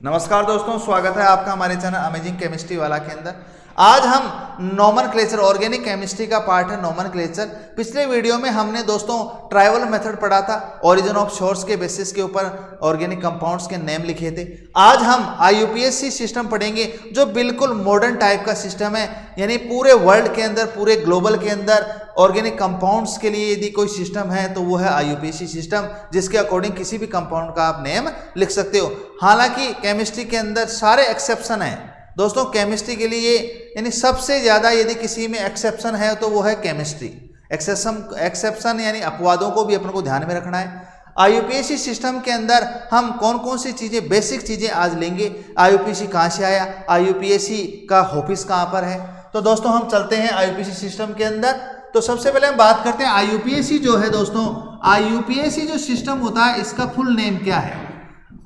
नमस्कार दोस्तों, स्वागत है आपका हमारे चैनल अमेजिंग केमिस्ट्री वाला के अंदर। आज हम नोमेनक्लेचर, ऑर्गेनिक केमिस्ट्री का पार्ट है नोमेनक्लेचर। पिछले वीडियो में हमने दोस्तों ट्राइवल मेथड पढ़ा था, ओरिजिन ऑफ सोर्स के बेसिस के ऊपर ऑर्गेनिक कंपाउंड्स के नेम लिखे थे। आज हम IUPAC सिस्टम पढ़ेंगे जो बिल्कुल मॉडर्न टाइप का सिस्टम है, यानी पूरे वर्ल्ड के अंदर, पूरे ग्लोबल के अंदर ऑर्गेनिक कंपाउंड्स के लिए यदि कोई सिस्टम है तो वो है IUPAC सिस्टम, जिसके अकॉर्डिंग किसी भी कंपाउंड का आप नेम लिख सकते हो। हालांकि केमिस्ट्री के अंदर सारे एक्सेप्शन हैं दोस्तों। केमिस्ट्री के लिए यानी सबसे ज़्यादा यदि किसी में एक्सेप्शन है तो वो है केमिस्ट्री। एक्सेप्शन यानी अपवादों को भी अपन को ध्यान में रखना है। IUPAC सिस्टम के अंदर हम कौन कौन सी चीज़ें, बेसिक चीज़ें आज लेंगे। IUPAC कहाँ से आया, IUPAC का ऑफिस कहाँ पर है। तो दोस्तों हम चलते हैं IUPAC सिस्टम के अंदर। तो सबसे पहले हम बात करते हैं IUPAC जो है दोस्तों, IUPAC जो सिस्टम होता है इसका फुल नेम क्या है।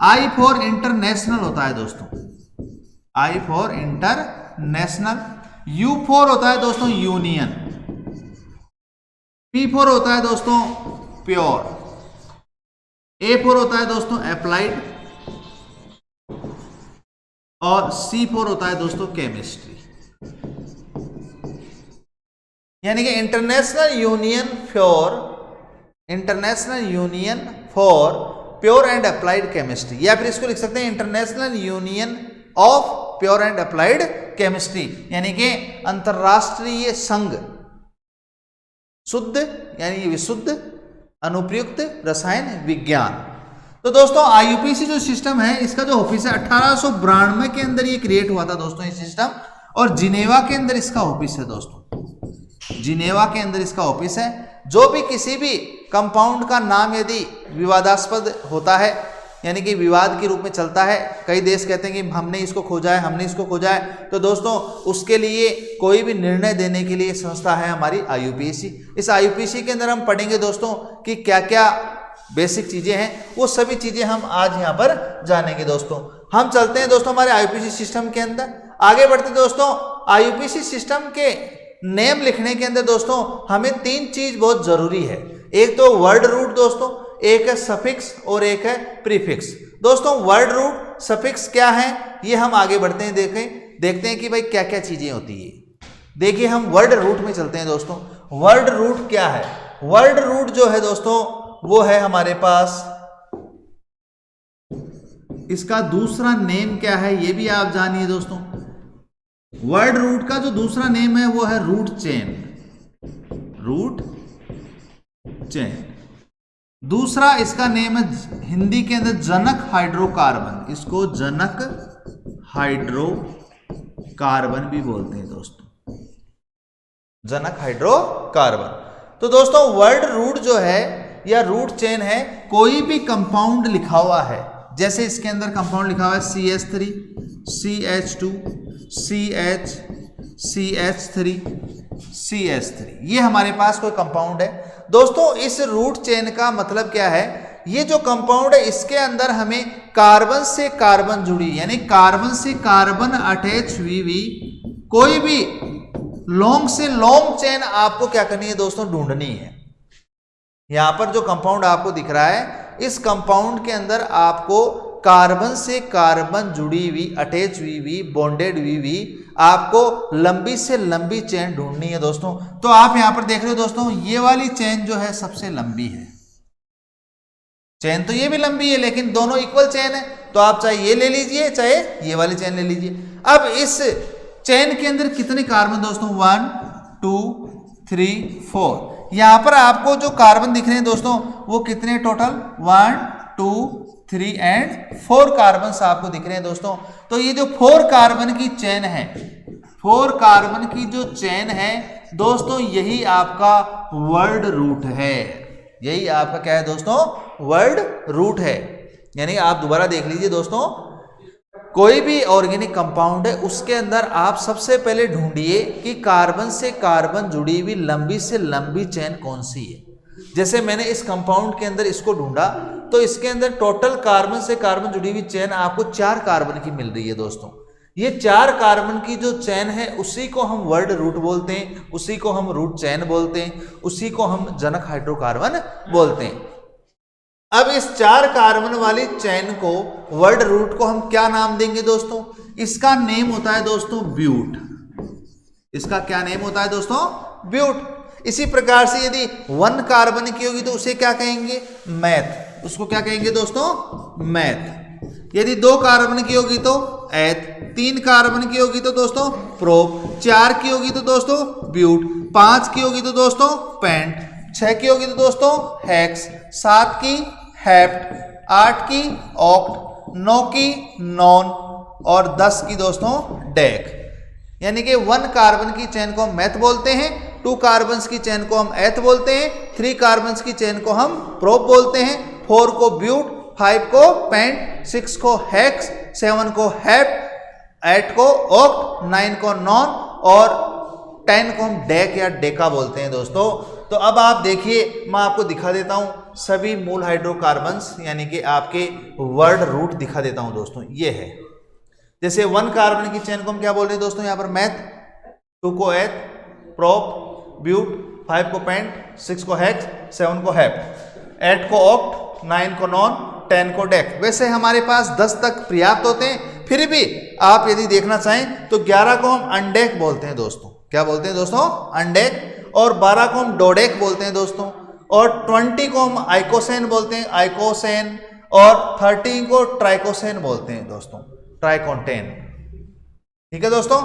I फॉर इंटरनेशनल होता है दोस्तों, I for international. U for होता है दोस्तों यूनियन। P फॉर होता है दोस्तों प्योर। A फॉर होता है दोस्तों अप्लाइड। और C फॉर होता है दोस्तों केमिस्ट्री। यानी कि international union for pure and applied chemistry, या फिर इसको लिख सकते हैं international union of pure and applied chemistry, यानी कि अंतरराष्ट्रीय संघ शुद्ध यानी विशुद्ध अनुप्रयुक्त रसायन विज्ञान। तो दोस्तों IUPAC जो सिस्टम है इसका जो ऑफिस है 1892 के अंदर ये क्रिएट हुआ था दोस्तों ये सिस्टम, और जिनेवा के अंदर इसका ऑफिस है दोस्तों। जिनेवा के अंदर इसका ऑफिस है। जो भी किसी भी कंपाउंड का नाम यदि विवादास्पद होता है, यानी कि विवाद के रूप में चलता है, कई देश कहते हैं कि हमने इसको खोजा है, हमने इसको खोजा है, तो दोस्तों उसके लिए कोई भी निर्णय देने के लिए संस्था है हमारी IUPAC। इस IUPAC के अंदर हम पढ़ेंगे दोस्तों कि क्या क्या बेसिक चीज़ें हैं, वो सभी चीज़ें हम आज यहाँ पर जानेंगे दोस्तों। हम चलते हैं दोस्तों हमारे IUPAC सिस्टम के अंदर, आगे बढ़ते दोस्तों। IUPAC सिस्टम के नेम लिखने के अंदर दोस्तों हमें तीन चीज बहुत जरूरी है। एक तो वर्ड रूट दोस्तों, एक है सफिक्स और एक है प्रीफिक्स। दोस्तों वर्ड रूट सफिक्स क्या है ये हम आगे बढ़ते हैं, देखते हैं कि भाई क्या क्या चीजें होती है। देखिए हम वर्ड रूट में चलते हैं दोस्तों। वर्ड रूट क्या है, वर्ड रूट जो है दोस्तों वो है हमारे पास, इसका दूसरा नेम क्या है ये भी आप जानिए दोस्तों। वर्ड रूट का जो दूसरा नेम है वो है रूट चेन। रूट चेन दूसरा इसका नेम है हिंदी के अंदर जनक हाइड्रोकार्बन। इसको जनक हाइड्रोकार्बन भी बोलते हैं दोस्तों, जनक हाइड्रोकार्बन। तो दोस्तों वर्ड रूट जो है या रूट चेन है, कोई भी कंपाउंड लिखा हुआ है, जैसे इसके अंदर कंपाउंड लिखा हुआ है CH3 CH2 CH CH3 CH3, ये हमारे पास कोई कंपाउंड है दोस्तों। इस रूट चेन का मतलब क्या है, ये जो कंपाउंड है इसके अंदर हमें कार्बन से कार्बन जुड़ी, यानी कार्बन से कार्बन अटैच हुई हुई कोई भी लॉन्ग से लॉन्ग चेन आपको क्या करनी है दोस्तों, ढूंढनी है। यहां पर जो कंपाउंड आपको दिख रहा है, इस कंपाउंड के अंदर आपको कार्बन से कार्बन जुड़ी हुई, अटैच हुई हुई, बॉन्डेड हुई हुई आपको लंबी से लंबी चेन ढूंढनी है दोस्तों। तो आप यहां पर देख रहे हो दोस्तों, ये वाली चेन जो है सबसे लंबी है। चेन तो ये भी लंबी है लेकिन दोनों इक्वल चेन है, तो आप चाहे ये ले लीजिए चाहे ये वाली चेन ले लीजिए। अब इस चेन के अंदर कितने कार्बन दोस्तों, 1 2 3 4। यहां पर आपको जो कार्बन दिख रहे हैं दोस्तों वो कितने टोटल, 1 2 3 एंड 4 कार्बन आपको दिख रहे हैं दोस्तों। तो ये जो 4 कार्बन की चेन है, 4 कार्बन की जो चेन है दोस्तों, यही आपका वर्ड रूट है। यही आपका क्या है दोस्तों, वर्ड रूट है। यानी आप दोबारा देख लीजिए दोस्तों, कोई भी ऑर्गेनिक कंपाउंड है उसके अंदर आप सबसे पहले ढूंढिए कि कार्बन से कार्बन जुड़ी हुई लंबी से लंबी चेन कौन सी है। जैसे मैंने इस कंपाउंड के अंदर इसको ढूंढा, तो इसके अंदर टोटल कार्बन से कार्बन जुड़ी हुई चेन आपको 4 कार्बन की मिल रही है दोस्तों। ये 4 कार्बन की जो चेन है उसी को हम वर्ड रूट बोलते हैं, उसी को हम रूट चेन बोलते हैं, उसी को हम जनक हाइड्रोकार्बन बोलते हैं। अब इस 4 कार्बन वाली चेन को, वर्ड रूट को हम क्या नाम देंगे दोस्तों? इसका नेम होता है दोस्तों ब्यूट। इसका क्या नेम होता है दोस्तों? ब्यूट। इसी प्रकार से यदि 1 कार्बन की होगी तो उसे क्या कहेंगे? मैथ। उसको क्या कहेंगे दोस्तों? मैथ। यदि 2 कार्बन की होगी तो एथ, 3 कार्बन की होगी तो दोस्तों प्रोप, 4 की होगी तो दोस्तों ब्यूट, 5 की होगी तो दोस्तों पेंट, 6 की होगी तो दोस्तों हेक्स, 7 की हेप्ट, 8 की ऑक्ट, 9 की नॉन और 10 की दोस्तों डेक। यानी कि 1 कार्बन की चेन को हम मैथ बोलते हैं, 2 कार्बन की चेन को हम एथ बोलते हैं, 3 कार्बन की चेन को हम प्रोप बोलते हैं, 4 को ब्यूट, 5 को पेंट, 6 को हेक्स, 7 को हेप्ट, 8 को ऑक्ट, 9 को नॉन और 10 को हम डेक या डेका बोलते हैं दोस्तों। तो अब आप देखिए, मैं आपको दिखा देता हूं सभी मूल हाइड्रोकार्बन्स, यानी कि आपके वर्ड रूट दिखा देता हूं दोस्तों। ये है, जैसे 1 कार्बन की चेन को हम क्या बोल रहे हैं दोस्तों? यहां पर मैथ, 2 को एथ, प्रोप, ब्यूट, 5 को पेंट, 6 को हेक्स, 7 को हेप्ट, 8 को ऑक्ट, 9 को नॉन, 10 को डेक। वैसे हमारे पास 10 तक पर्याप्त होते हैं, फिर भी आप यदि देखना चाहें तो 11 को हम अनडेक बोलते हैं दोस्तों। क्या बोलते हैं दोस्तों? अनडेक। और 12 को हम डोडेक बोलते हैं दोस्तों, और 20 को हम आइकोसेन बोलते हैं, आइकोसेन, और 30 को ट्राइकोसेन बोलते हैं दोस्तों, ट्राइकोंटेन। ठीक है दोस्तों,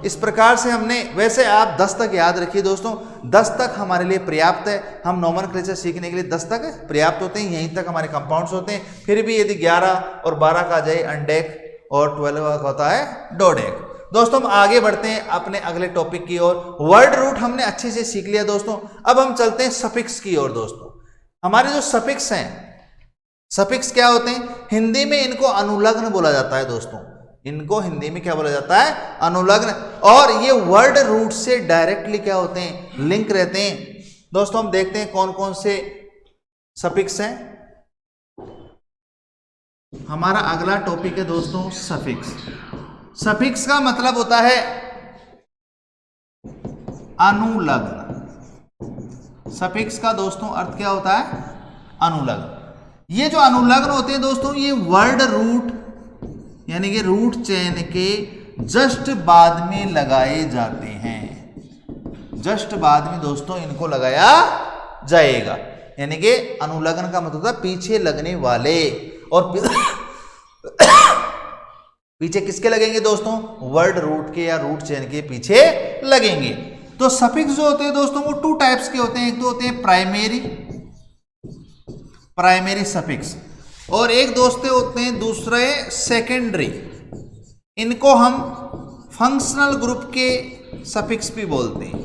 इस प्रकार से हमने, वैसे आप 10 तक याद रखिए दोस्तों, 10 तक हमारे लिए पर्याप्त है। हम नोमेनक्लेचर सीखने के लिए 10 तक पर्याप्त होते हैं, यहीं तक हमारे कंपाउंड्स होते हैं। फिर भी यदि 11 और 12 का जाए अनडेक और 12 का होता है डोडेक। दोस्तों हम आगे बढ़ते हैं अपने अगले टॉपिक की ओर। वर्ड रूट हमने अच्छे से सीख लिया दोस्तों। अब हम चलते हैं सफिक्स की ओर दोस्तों। हमारे जो सफिक्स हैं, सफिक्स क्या होते हैं? हिंदी में इनको अनुलग्न बोला जाता है दोस्तों। इनको हिंदी में क्या बोला जाता है? अनुलग्न। और ये वर्ड रूट से डायरेक्टली क्या होते हैं? लिंक रहते हैं दोस्तों। हम देखते हैं कौन कौन से सफिक्स हैं। हमारा अगला टॉपिक है दोस्तों सफिक्स। सफिक्स का मतलब होता है अनुलग्न। सफिक्स का दोस्तों अर्थ क्या होता है? अनुलग्न। ये जो अनुलग्न होते हैं दोस्तों, ये वर्ड रूट यानी कि रूट चेन के जस्ट बाद में लगाए जाते हैं। जस्ट बाद में दोस्तों इनको लगाया जाएगा, यानी कि अनुलग्न का मतलब होता है पीछे लगने वाले। और पीछे किसके लगेंगे दोस्तों? वर्ड रूट के या रूट चेन के पीछे लगेंगे। तो सफिक्स जो होते हैं दोस्तों वो 2 टाइप्स के होते हैं। एक तो होते हैं प्राइमरी सफिक्स, और एक दोस्त होते हैं दूसरे सेकेंडरी। इनको हम फंक्शनल ग्रुप के सफिक्स भी बोलते हैं।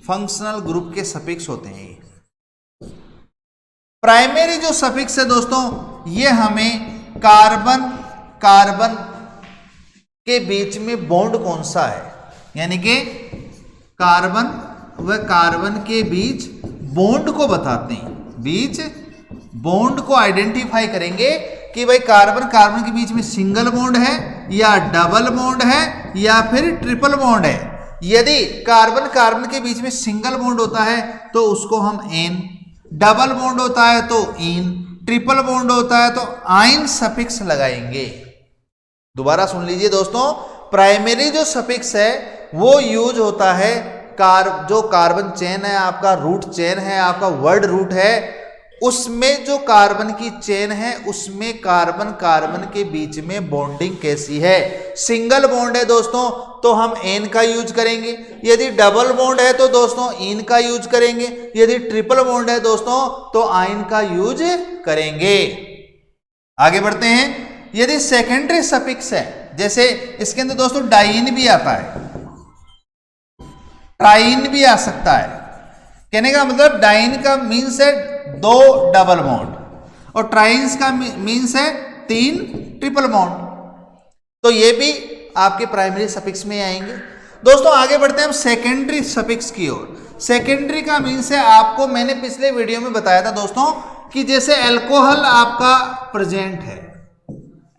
फंक्शनल ग्रुप के सफिक्स होते हैं। प्राइमरी जो सफिक्स है दोस्तों, ये हमें कार्बन के बीच में बॉन्ड कौन सा है, यानी कि कार्बन व कार्बन के बीच बॉन्ड को बताते हैं। बीच बॉन्ड को आइडेंटिफाई करेंगे कि भाई कार्बन कार्बन के बीच में सिंगल बॉन्ड है या डबल बॉन्ड है या फिर ट्रिपल बॉन्ड है। यदि कार्बन कार्बन के बीच में सिंगल बॉन्ड होता है तो उसको हम एन, डबल बॉन्ड होता है तो इन, ट्रिपल बॉन्ड होता है तो आइन सफिक्स लगाएंगे। दोबारा सुन लीजिए दोस्तों, प्राइमरी जो सफिक्स है वो यूज होता है जो कार्बन चेन है, आपका रूट चेन है, आपका वर्ड रूट है, उसमें जो कार्बन की चेन है उसमें कार्बन कार्बन के बीच में बॉन्डिंग कैसी है। सिंगल बॉन्ड है दोस्तों तो हम एन का यूज करेंगे, यदि डबल बॉन्ड है तो दोस्तों इन का यूज करेंगे, यदि ट्रिपल बॉन्ड है दोस्तों तो आइन का यूज करेंगे। आगे बढ़ते हैं। यदि सेकेंडरी सफिक्स है, जैसे इसके अंदर दोस्तों डाइन भी आता है, ट्राइन भी आ सकता है। कहने का मतलब डाइन का मीन्स है 2 डबल बॉन्ड और ट्राइन्स का मीन्स है 3 ट्रिपल बॉन्ड, तो ये भी आपके प्राइमरी सफिक्स में आएंगे। दोस्तों आगे बढ़ते हैं हम सेकेंडरी सफिक्स की ओर। सेकेंडरी का मीन्स है, आपको मैंने पिछले वीडियो में बताया था दोस्तों कि जैसे अल्कोहल आपका प्रेजेंट है,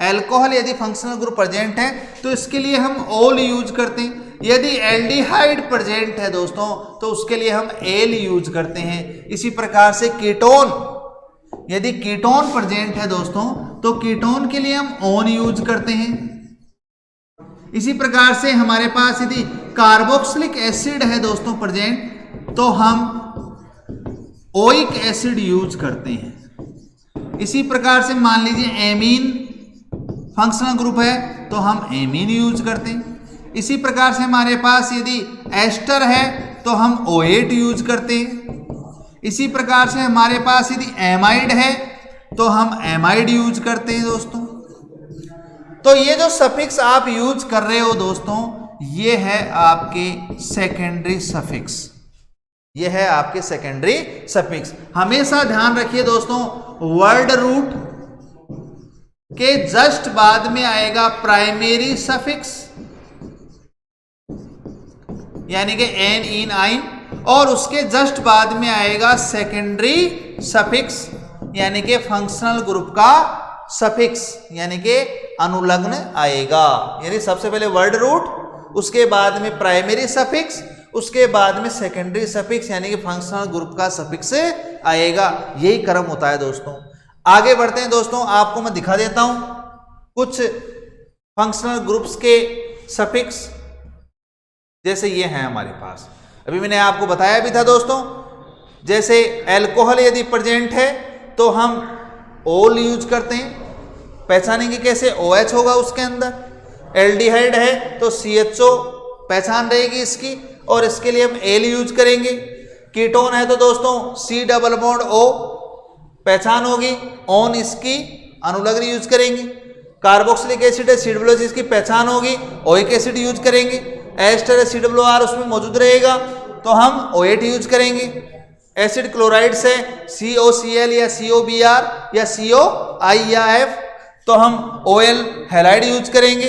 अल्कोहल यदि फंक्शनल ग्रुप प्रेजेंट है तो इसके लिए हम ऑल यूज करते हैं। यदि एल्डिहाइड प्रेजेंट है दोस्तों तो उसके लिए हम एल यूज करते हैं। इसी प्रकार से कीटोन यदि कीटोन प्रेजेंट है दोस्तों तो कीटोन के लिए हम ओन यूज करते हैं। इसी प्रकार से हमारे पास यदि कार्बोक्सिलिक एसिड है दोस्तों प्रेजेंट तो हम ओइक एसिड यूज करते हैं। इसी प्रकार से मान लीजिए एमीन फंक्शनल ग्रुप है तो हम एमीन यूज करते हैं। इसी प्रकार से हमारे पास यदि एस्टर है तो हम O8 यूज करते हैं। इसी प्रकार से हमारे पास यदि एमाइड है तो हम एमाइड यूज करते हैं दोस्तों। तो ये जो सफिक्स आप यूज कर रहे हो दोस्तों ये है आपके सेकेंडरी सफिक्स, ये है आपके सेकेंडरी सफिक्स। हमेशा ध्यान रखिए दोस्तों वर्ड रूट के जस्ट बाद में आएगा प्राइमरी सफिक्स यानी कि एन इन आइन, और उसके जस्ट बाद में आएगा सेकेंडरी सफिक्स यानी कि फंक्शनल ग्रुप का सफिक्स यानी कि अनुलग्न आएगा। यानी सबसे पहले वर्ड रूट, उसके बाद में प्राइमरी सफिक्स, उसके बाद में सेकेंडरी सफिक्स यानी कि फंक्शनल ग्रुप का सफिक्स आएगा। यही क्रम होता है दोस्तों। आगे बढ़ते हैं दोस्तों, आपको मैं दिखा देता हूं कुछ फंक्शनल ग्रुप्स के सफिक्स। जैसे ये हैं हमारे पास, अभी मैंने आपको बताया भी था दोस्तों, जैसे एल्कोहल यदि प्रेजेंट है तो हम ओल यूज करते हैं। पहचानेंगे कैसे? OH होगा उसके अंदर। एल्डिहाइड है तो CHO पहचान रहेगी इसकी, और इसके लिए हम एल यूज करेंगे। कीटोन है तो दोस्तों C डबल बॉन्ड O पहचान होगी, ऑन इसकी अनुलग्न यूज करेंगे। कार्बोक्सिलिक एसिड है COOH इसकी पहचान होगी, ओइक एसिड यूज करेंगे। एस्टर है COOR उसमें मौजूद रहेगा तो हम O8 यूज करेंगे। एसिड क्लोराइड से COCl या COBr या COI या F तो हम OL हैलाइड यूज करेंगे।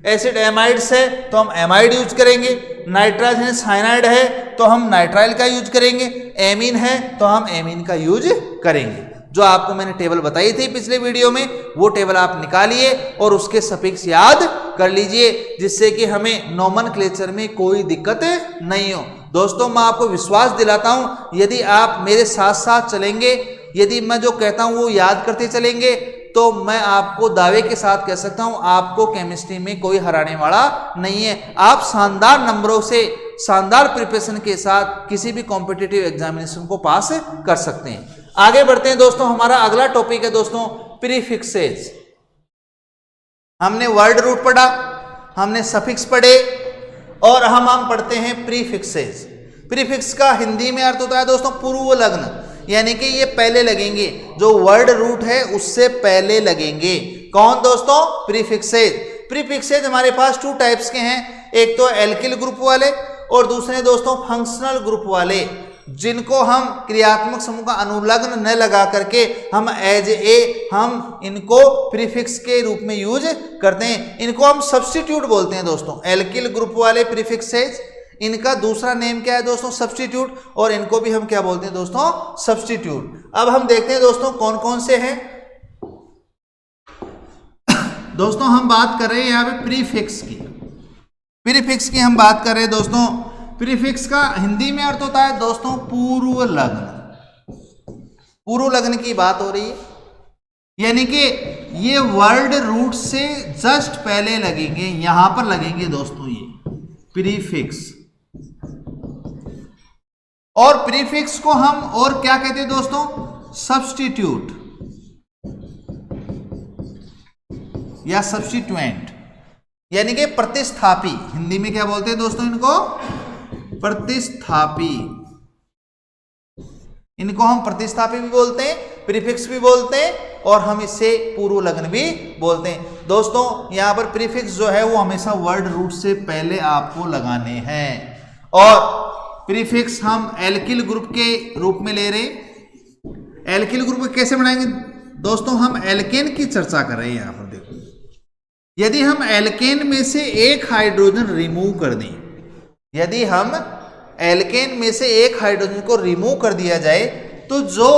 एसिड एमाइड से तो हम एमाइड यूज करेंगे। नाइट्राइल साइनाइड है तो हम नाइट्राइल का यूज करेंगे। एमीन है तो हम एमीन का यूज करेंगे। जो आपको मैंने टेबल बताई थी पिछले वीडियो में, वो टेबल आप निकालिए और उसके सफिक्स याद कर लीजिए, जिससे कि हमें नोमेनक्लेचर में कोई दिक्कत नहीं हो। दोस्तों मैं आपको विश्वास दिलाता हूं, यदि आप मेरे साथ साथ चलेंगे, यदि मैं जो कहता हूं वो याद करते चलेंगे, तो मैं आपको दावे के साथ कह सकता हूं आपको केमिस्ट्री में कोई हराने वाला नहीं है। आप शानदार नंबरों से, शानदार प्रिपरेशन के साथ किसी भी कॉम्पिटिटिव एग्जामिनेशन को पास कर सकते हैं। आगे बढ़ते हैं दोस्तों, हमारा अगला टॉपिक है दोस्तों प्रीफिक्सेस। हमने वर्ड रूट पढ़ा, हमने सफिक्स पढ़े, और हम पढ़ते हैं प्रीफिक्सेस। प्रीफिक्स का हिंदी में अर्थ होता है दोस्तों पूर्व लग्न, यानी कि ये पहले लगेंगे, जो वर्ड रूट है उससे पहले लगेंगे। कौन दोस्तों? प्रीफिक्सेस। प्रीफिक्सेस हमारे पास 2 टाइप्स के हैं, एक तो एल्किल ग्रुप वाले और दूसरे दोस्तों फंक्शनल ग्रुप वाले, जिनको हम क्रियात्मक समूह का अनुलग्न न लगा करके हम एज ए हम इनको प्रीफिक्स के रूप में यूज करते हैं। इनको हम सब्स्टिट्यूट बोलते हैं दोस्तों। एल्किल ग्रुप वाले प्रीफिक्सेस, इनका दूसरा नेम क्या है दोस्तों? सब्स्टिट्यूट, और इनको भी हम क्या बोलते हैं दोस्तों? सब्स्टिट्यूट। अब हम देखते हैं दोस्तों कौन कौन से हैं। दोस्तों हम बात कर रहे हैं यहाँ पे प्रीफिक्स की। प्रीफिक्स की हम बात कर रहे हैं दोस्तों। प्रीफिक्स का हिंदी में अर्थ होता है दोस्तों पूर्व लग्न। पूर्व लग्न की बात हो रही है, यानी कि ये वर्ड रूट से जस्ट पहले लगेंगे, यहां पर लगेंगे दोस्तों ये प्रीफिक्स। और प्रीफिक्स को हम और क्या कहते हैं दोस्तों? सब्स्टिट्यूट या सब्स्टिट्यूएंट, यानी कि प्रतिस्थापी। हिंदी में क्या बोलते हैं दोस्तों इनको? प्रतिस्थापी। इनको हम प्रतिस्थापी भी बोलते हैं, प्रीफिक्स भी बोलते हैं, और हम इसे पूर्व लग्न भी बोलते हैं। दोस्तों यहां पर प्रीफिक्स जो है वो हमेशा वर्ड रूट से पहले आपको लगाने हैं। और प्रीफिक्स हम एल्किल ग्रुप के रूप में ले रहे हैं। एल्किल ग्रुप कैसे बनाएंगे दोस्तों? हम एल्केन की चर्चा कर रहे हैं यहां पर। देखो, यदि हम एल्केन में से एक हाइड्रोजन रिमूव कर दें, यदि हम एल्केन में से एक हाइड्रोजन को रिमूव कर दिया जाए, तो जो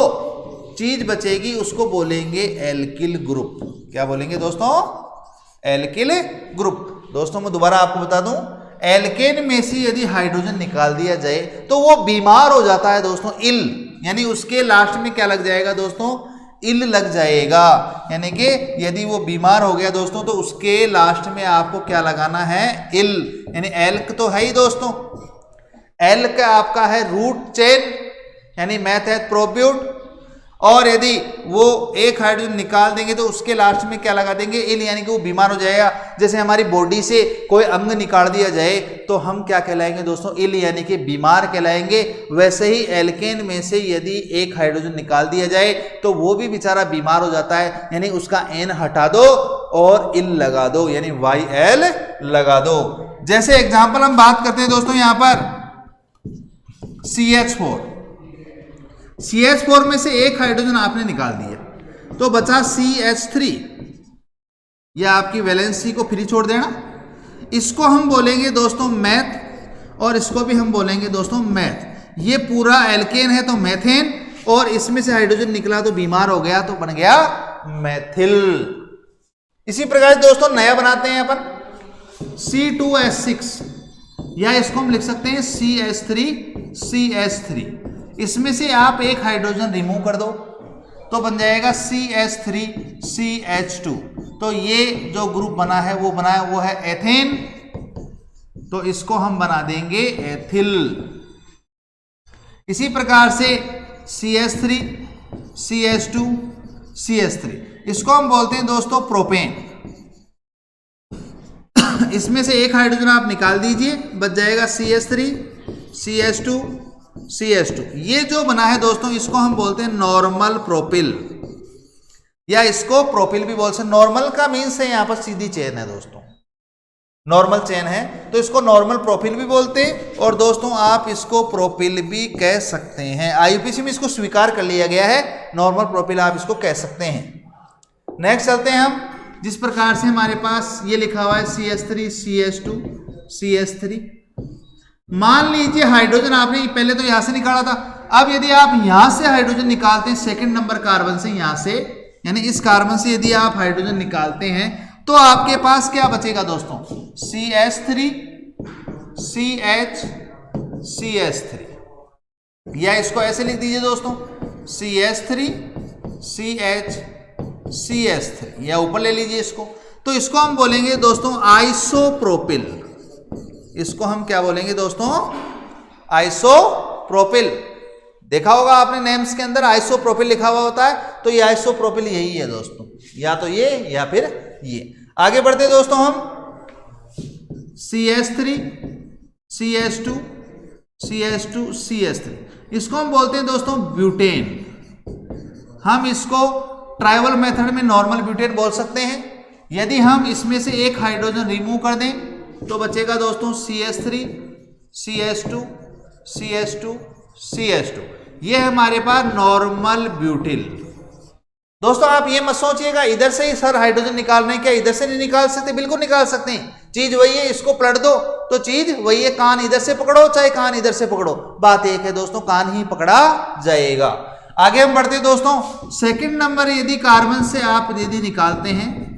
चीज बचेगी उसको बोलेंगे एल्किल ग्रुप। क्या बोलेंगे दोस्तों? Alkyl group. दोस्तों मैं दोबारा आपको बता दूं, एल्केन में से यदि हाइड्रोजन निकाल दिया जाए तो वो बीमार हो जाता है दोस्तों, इल, यानी उसके लास्ट में क्या लग जाएगा दोस्तों? इल लग जाएगा, यानी कि यदि वो बीमार हो गया दोस्तों तो उसके लास्ट में आपको क्या लगाना है, इल, यानी एल्क तो है ही दोस्तों, एल्क आपका है रूट चेन यानी मैथ है प्रोब्यूट, और यदि वो एक हाइड्रोजन निकाल देंगे तो उसके लास्ट में क्या लगा देंगे, इल, यानी कि वो बीमार हो जाएगा। जैसे हमारी बॉडी से कोई अंग निकाल दिया जाए तो हम क्या कहलाएंगे दोस्तों, इल, यानी कि बीमार कहलाएंगे। वैसे ही एल्केन में से यदि एक हाइड्रोजन निकाल दिया जाए तो वो भी बेचारा बीमार हो जाता है, यानी उसका एन हटा दो और इल लगा दो, यानी YL लगा दो। जैसे एग्जाम्पल हम बात करते हैं दोस्तों यहां पर CH4 में से एक हाइड्रोजन आपने निकाल दिया तो बचा CH3, यह आपकी वैलेंसी को फ्री छोड़ देना। इसको हम बोलेंगे दोस्तों मैथ और इसको भी हम बोलेंगे दोस्तों मैथ। ये पूरा एल्केन है तो मैथेन, और इसमें से हाइड्रोजन निकला तो बीमार हो गया तो बन गया मैथिल। इसी प्रकार दोस्तों नया बनाते हैं अपन C2H6, या इसको हम लिख सकते हैं CH3, इसमें से आप एक हाइड्रोजन रिमूव कर दो तो बन जाएगा CH3CH2। तो ये जो ग्रुप बना है वो है एथेन, तो इसको हम बना देंगे एथिल। इसी प्रकार से CH3 CH2 CH3, इसको हम बोलते हैं दोस्तों प्रोपेन। इसमें से एक हाइड्रोजन आप निकाल दीजिए, बच जाएगा CH3 CH2 CH2। ये जो बना है दोस्तों इसको हम बोलते हैं नॉर्मल प्रोपिल, या इसको प्रोपिल भी बोल सकते। नॉर्मल का मीन्स है यहां पर सीधी चेन है दोस्तों, नॉर्मल चेन है तो इसको नॉर्मल प्रोपिल भी बोलते हैं, और दोस्तों आप इसको प्रोपिल भी कह सकते हैं। IUPAC में इसको स्वीकार कर लिया गया है, नॉर्मल प्रोपिल आप इसको कह सकते हैं। नेक्स्ट चलते हैं हम, जिस प्रकार से हमारे पास ये लिखा हुआ है CH3 CH2 CH3। मान लीजिए हाइड्रोजन आपने पहले तो यहां से निकाला था, अब यदि आप यहां से हाइड्रोजन निकालते हैं सेकंड नंबर कार्बन से, यहां से यानी इस कार्बन से यदि आप हाइड्रोजन निकालते हैं तो आपके पास क्या बचेगा दोस्तों, CH3 CH CH3, या इसको ऐसे लिख दीजिए दोस्तों CH3 CH CH3, या ऊपर ले लीजिए इसको। तो इसको हम बोलेंगे दोस्तों आइसोप्रोपिल, इसको हम क्या बोलेंगे दोस्तों, आइसोप्रोपिल। देखा होगा आपने नेम्स के अंदर आइसोप्रोपिल लिखा हुआ होता है, तो ये आइसोप्रोपिल यही है दोस्तों, या तो ये या फिर ये। आगे बढ़ते दोस्तों हम CH3 CH2 CH2 CH3, इसको हम बोलते हैं दोस्तों ब्यूटेन। हम इसको ट्राइवल मेथड में नॉर्मल ब्यूटेन बोल सकते हैं। यदि हम इसमें से एक हाइड्रोजन रिमूव कर दें तो बचेगा दोस्तों CH3 CH2 CH2 CH2, ये हमारे पास नॉर्मल ब्यूटिल। दोस्तों आप ये मत सोचिएगा इधर से ही सर हाइड्रोजन निकाल रहे हैं, क्या इधर से नहीं निकाल सकते, बिल्कुल निकाल सकते हैं। चीज वही है, इसको पलट दो तो चीज वही है, कान इधर से पकड़ो चाहे कान इधर से पकड़ो, बात एक है दोस्तों, कान ही पकड़ा जाएगा। आगे हम बढ़ते हैं दोस्तों, सेकंड नंबर यदि कार्बन से आप यदि निकालते हैं,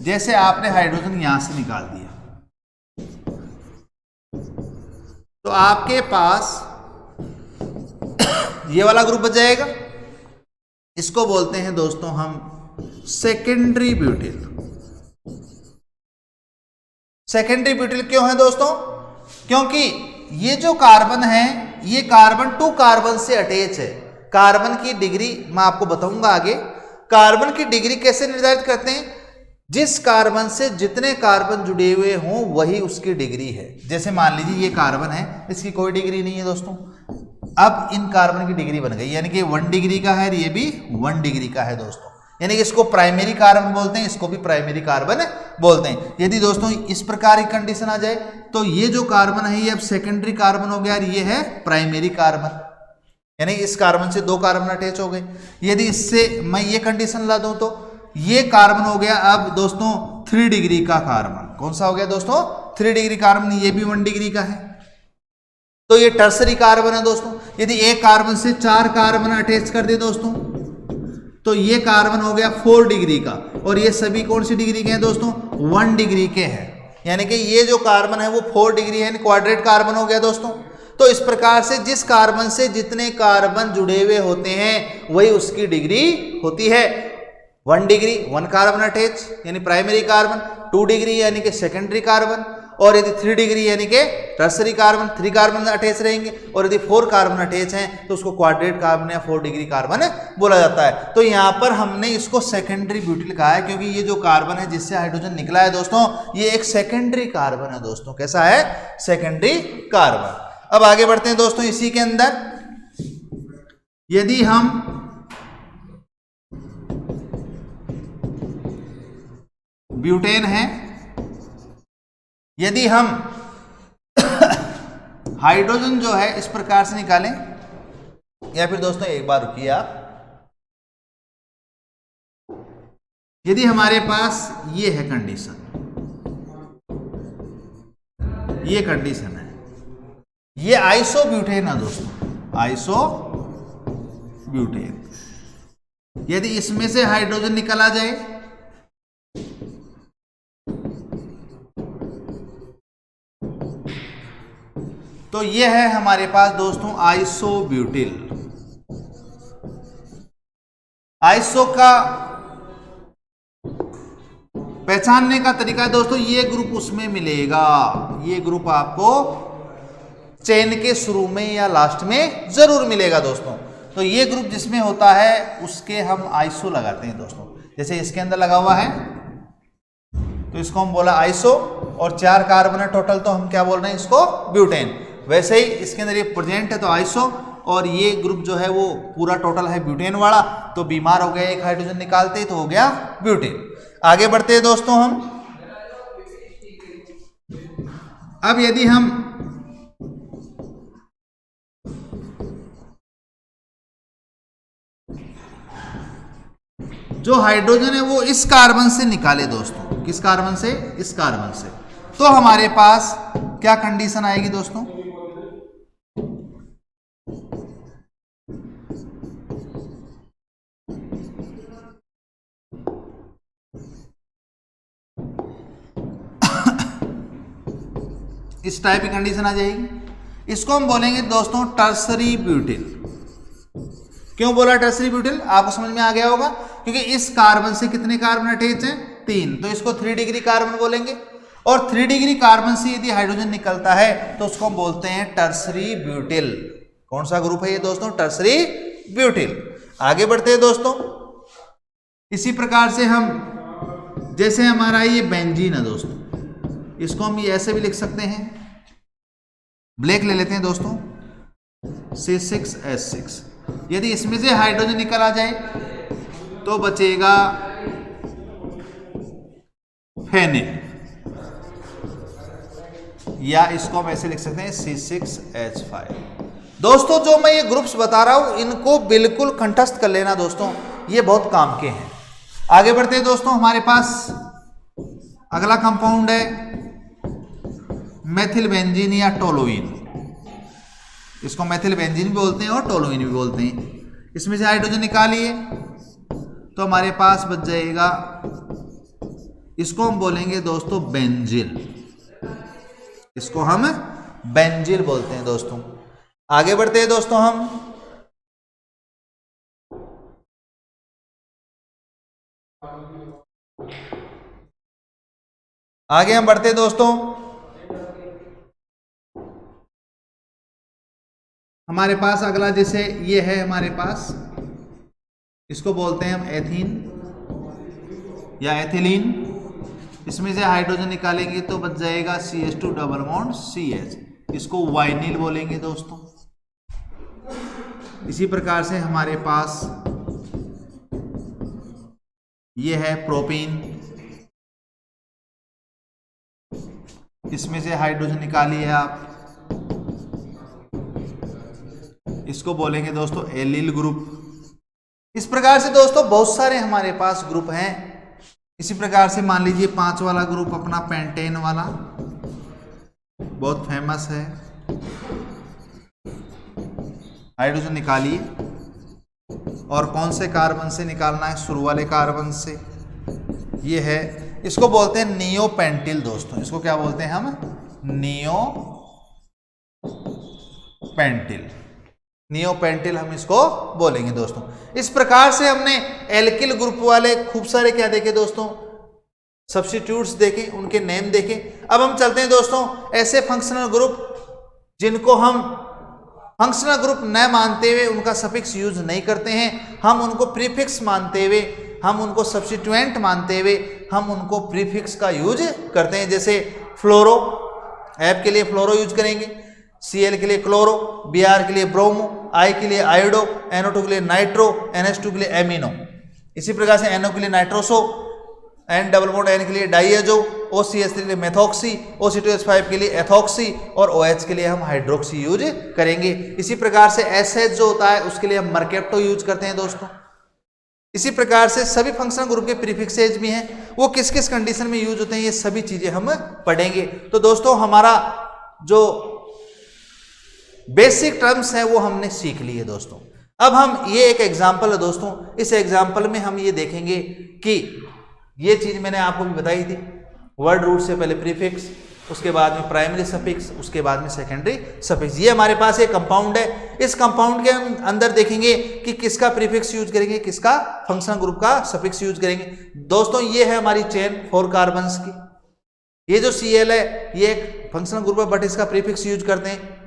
जैसे आपने हाइड्रोजन यहां से निकाल दिया तो आपके पास ये वाला ग्रुप बच जाएगा, इसको बोलते हैं दोस्तों हम सेकेंडरी ब्यूटिल। सेकेंडरी ब्यूटिल क्यों है दोस्तों, क्योंकि ये जो कार्बन है ये कार्बन टू कार्बन से अटैच है। कार्बन की डिग्री मैं आपको बताऊंगा आगे। कार्बन की डिग्री कैसे निर्धारित करते हैं, जिस कार्बन से जितने कार्बन जुड़े हुए हों वही उसकी डिग्री है। जैसे मान लीजिए ये कार्बन है, इसकी कोई डिग्री नहीं है दोस्तों, अब इन कार्बन की डिग्री बन गई, यानी कि 1 डिग्री का है, ये भी 1 डिग्री का है दोस्तों, यानी कि इसको प्राइमरी कार्बन बोलते हैं, इसको भी प्राइमरी कार्बन बोलते हैं। यदि दोस्तों इस प्रकार की कंडीशन आ जाए तो ये जो कार्बन है ये अब सेकेंडरी कार्बन हो गया और ये है प्राइमरी कार्बन, यानी इस कार्बन से 2 कार्बन अटैच हो गए। यदि इससे मैं ये कंडीशन ला दूं तो ये कार्बन हो गया अब दोस्तों 3 डिग्री का कार्बन। कौन सा हो गया दोस्तों, 3 डिग्री कार्बन, ये भी 1 डिग्री का है, तो ये टर्सरी कार्बन है दोस्तों। यदि एक कार्बन से 4 कार्बन अटैच कर दे दोस्तों तो ये कार्बन हो गया 4 डिग्री का, और ये सभी कौन सी डिग्री के हैं दोस्तों, 1 डिग्री के हैं, यानी कि ये जो कार्बन है वो 4 डिग्री है, क्वाड्रेट कार्बन हो गया दोस्तों। तो इस प्रकार से जिस कार्बन से जितने कार्बन जुड़े हुए होते हैं वही उसकी डिग्री होती है। 1 डिग्री 1 कार्बन अटैच यानी प्राइमरी कार्बन, 2 डिग्री यानी कि सेकेंडरी कार्बन, और यदि 3 डिग्री यानी कि टर्सरी कार्बन, 3 कार्बन अटैच रहेंगे, और यदि 4 कार्बन अटैच हैं तो उसको क्वाड्रेट कार्बन या 4 डिग्री कार्बन बोला जाता है। तो यहाँ पर हमने इसको सेकेंडरी ब्यूटिल कहा है क्योंकि ये जो कार्बन है जिससे हाइड्रोजन निकला है दोस्तों, ये एक सेकेंडरी कार्बन है दोस्तों। कैसा है? Secondary carbon. अब आगे बढ़ते हैं दोस्तों। इसी के अंदर यदि हम ब्यूटेन है, यदि हम हाइड्रोजन जो है इस प्रकार से निकालें, या फिर दोस्तों एक बार रुकिए आप, यदि हमारे पास ये है कंडीशन, ये कंडीशन है, ये आइसोब्यूटेन है दोस्तों, आइसोब्यूटेन। यदि इसमें से हाइड्रोजन निकल आ जाए तो ये है हमारे पास दोस्तों आइसोब्यूटिल। आइसो का पहचानने का तरीका है दोस्तों, ये ग्रुप उसमें मिलेगा, ये ग्रुप आपको चेन के शुरू में या लास्ट में जरूर मिलेगा दोस्तों। तो ये ग्रुप जिसमें होता है उसके हम आइसो लगाते हैं दोस्तों। जैसे इसके अंदर लगा हुआ है तो इसको हम बोला आइसो, और 4 कार्बन है टोटल, तो हम क्या बोल रहे हैं इसको? ब्यूटेन। वैसे ही इसके अंदर ये प्रेजेंट है तो आइसो, और ये ग्रुप जो है वो पूरा टोटल है ब्यूटेन वाला, तो बीमार हो गया एक हाइड्रोजन निकालते तो हो गया ब्यूटेन। आगे बढ़ते हैं दोस्तों हम। अब यदि हम जो हाइड्रोजन है वो इस कार्बन से निकाले दोस्तों, किस कार्बन से? इस कार्बन से, तो हमारे पास क्या कंडीशन आएगी दोस्तों? इस टाइप की कंडीशन आ जाएगी। इसको हम बोलेंगे दोस्तों टर्सरी ब्यूटिल। क्यों बोला टर्सरी ब्यूटिल? आपको समझ में आ गया होगा, क्योंकि इस कार्बन से कितने कार्बन अटैच हैं? 3, तो इसको 3 डिग्री कार्बन बोलेंगे। और 3 डिग्री कार्बन से यदि हाइड्रोजन निकलता है तो उसको हम बोलते हैं टर्सरी ब्यूटिल। कौन सा ग्रुप है ये दोस्तों? Tertiary butyl. आगे बढ़ते हैं दोस्तों। इसी प्रकार से हम, जैसे हमारा ये बेंजीन है दोस्तों, इसको हम ये ऐसे भी लिख सकते हैं, ब्लैक ले लेते हैं दोस्तों, C6H6। यदि इसमें से हाइड्रोजन निकल आ जाए तो बचेगा फेनिल, या इसको हम ऐसे लिख सकते हैं C6H5। दोस्तों जो मैं ये ग्रुप्स बता रहा हूं इनको बिल्कुल कंठस्थ कर लेना दोस्तों, ये बहुत काम के हैं। आगे बढ़ते हैं दोस्तों। हमारे पास अगला कंपाउंड है मेथिल बेंजीन या टोलुइन। इसको मेथिल बेंजीन भी बोलते हैं और टोलुइन भी बोलते हैं। इसमें से हाइड्रोजन निकालिए तो हमारे पास बच जाएगा, इसको हम बोलेंगे दोस्तों बेंजिल। इसको हम बेंजिल बोलते हैं दोस्तों। आगे बढ़ते हैं दोस्तों हम। आगे हम बढ़ते हैं दोस्तों। हमारे पास अगला जैसे ये है हमारे पास, इसको बोलते हैं हम एथीन या एथिलीन। इसमें से हाइड्रोजन निकालेंगे तो बच जाएगा CH2 डबल बॉन्ड CH, इसको वाइनिल बोलेंगे दोस्तों। इसी प्रकार से हमारे पास ये है प्रोपीन। इसमें से हाइड्रोजन निकालिए आप, इसको बोलेंगे दोस्तों एलिल ग्रुप। इस प्रकार से दोस्तों बहुत सारे हमारे पास ग्रुप हैं। इसी प्रकार से मान लीजिए 5 वाला ग्रुप अपना पेंटेन वाला बहुत फेमस है। हाइड्रोजन निकालिए और कौन से कार्बन से निकालना है? शुरू वाले कार्बन से। ये है, इसको बोलते हैं नियोपेंटिल दोस्तों। इसको क्या बोलते हैं हम? नियोपेंटिल। पेंटिल, नियोपेंटिल हम इसको बोलेंगे दोस्तों। इस प्रकार से हमने एल्किल ग्रुप वाले खूब सारे क्या देखे दोस्तों, सब्स्टिट्यूट्स देखे, उनके नेम देखे। अब हम चलते हैं दोस्तों ऐसे फंक्शनल ग्रुप जिनको हम फंक्शनल ग्रुप न मानते हुए उनका सफिक्स यूज नहीं करते हैं, हम उनको प्रीफिक्स मानते हुए, हम उनको सब्स्टिट्यूएंट मानते हुए हम उनको प्रीफिक्स का यूज करते हैं। जैसे फ्लोरो, एफ के लिए फ्लोरो यूज करेंगे, Cl के लिए क्लोरो, Br के लिए ब्रोमो, I के लिए आयोडो, NO2 के लिए नाइट्रो, NH2 के लिए एमिनो। इसी प्रकार से NO के लिए nitroso, N double bond N के लिए डाइएजो, OCH3 के लिए मेथॉक्सी, OC2H5 के लिए एथॉक्सी और OH के लिए हम हाइड्रोक्सी यूज करेंगे। इसी प्रकार से SH जो होता है उसके लिए हम मर्केप्टो यूज करते हैं दोस्तों। इसी प्रकार से सभी फंक्शनल ग्रुप के प्रीफिक्सेज भी हैं, वो किस किस कंडीशन में यूज होते हैं ये सभी चीजें हम पढ़ेंगे। तो दोस्तों हमारा जो बेसिक टर्म्स है वो हमने सीख लिए दोस्तों। अब हम ये एक एग्जांपल है दोस्तों, इस एग्जांपल में हम ये देखेंगे कि ये चीज मैंने आपको भी बताई थी, वर्ड रूट से पहले प्रीफिक्स, उसके बाद में प्राइमरी सफिक्स, उसके बाद में सेकेंडरी सफिक्स। ये हमारे पास एक कंपाउंड है, इस कंपाउंड के हम अंदर देखेंगे कि किसका प्रीफिक्स यूज करेंगे, किसका फंक्शनल ग्रुप का सफिक्स यूज करेंगे। दोस्तों ये है हमारी चेन 4 कार्बन्स की, ये जो Cl है ये एक फंक्शनल ग्रुप है बट इसका प्रीफिक्स यूज करते हैं।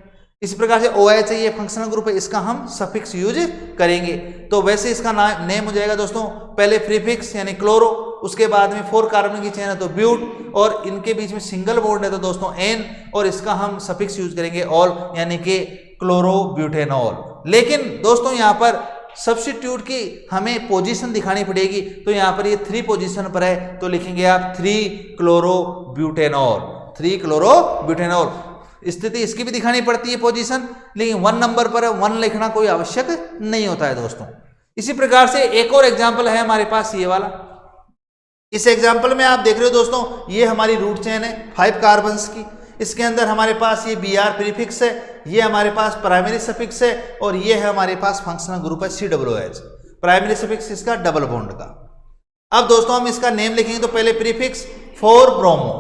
इसी प्रकार से OH है, ये फंक्शनल ग्रुप है, इसका हम सफिक्स यूज करेंगे। तो वैसे इसका नेम हो जाएगा दोस्तों, पहले प्रीफिक्स यानी क्लोरो, उसके बाद में 4 कार्बन की चेन है तो ब्यूट, और इनके बीच में सिंगल बॉन्ड है तो दोस्तों N, और इसका हम सफिक्स यूज करेंगे ऑल यानी कि क्लोरोब्यूटेनॉल। लेकिन दोस्तों यहाँ पर सब्स्टिट्यूट की हमें पोजीशन दिखानी पड़ेगी, तो यहाँ पर ये 3 पोजीशन पर है तो लिखेंगे आप 3 क्लोरोब्यूटेनॉल, 3 क्लोरोब्यूटेनॉल। स्थिति इसकी भी दिखानी पड़ती है पोजीशन, लेकिन 1 नंबर पर 1 लिखना कोई आवश्यक नहीं होता है दोस्तों। इसी प्रकार से एक और एग्जाम्पल है हमारे पास ये वाला। इस एग्जाम्पल में आप देख रहे हो दोस्तों, ये हमारी रूट चेन है 5 कार्बन्स की, इसके अंदर हमारे पास ये Br प्रीफिक्स है, ये हमारे पास प्राइमरी सफिक्स है, और ये है हमारे पास फंक्शनल ग्रुप है COOH, प्राइमरी सफिक्स इसका डबल बॉन्ड का। अब दोस्तों हम इसका नेम लिखेंगे तो पहले प्रीफिक्स 4 ब्रोमो,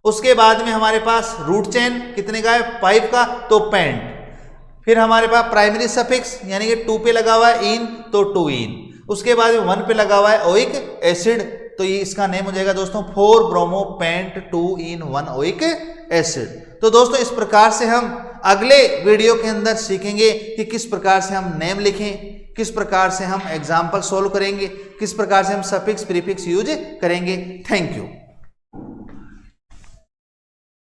उसके बाद में हमारे पास रूट चेन कितने का है 5 का तो पेंट, फिर हमारे पास प्राइमरी सफिक्स यानी कि 2 पे लगा हुआ है इन तो 2 इन, उसके बाद में 1 पे लगा हुआ है ओइक एसिड, तो ये इसका नेम हो जाएगा दोस्तों 4 bromo paint 2 in 1 oic acid. तो दोस्तों इस प्रकार से हम अगले वीडियो के अंदर सीखेंगे कि किस प्रकार से हम नेम लिखें, किस प्रकार से हम एग्जाम्पल सोल्व करेंगे, किस प्रकार से हम सफिक्स प्रीफिक्स यूज करेंगे। Thank you.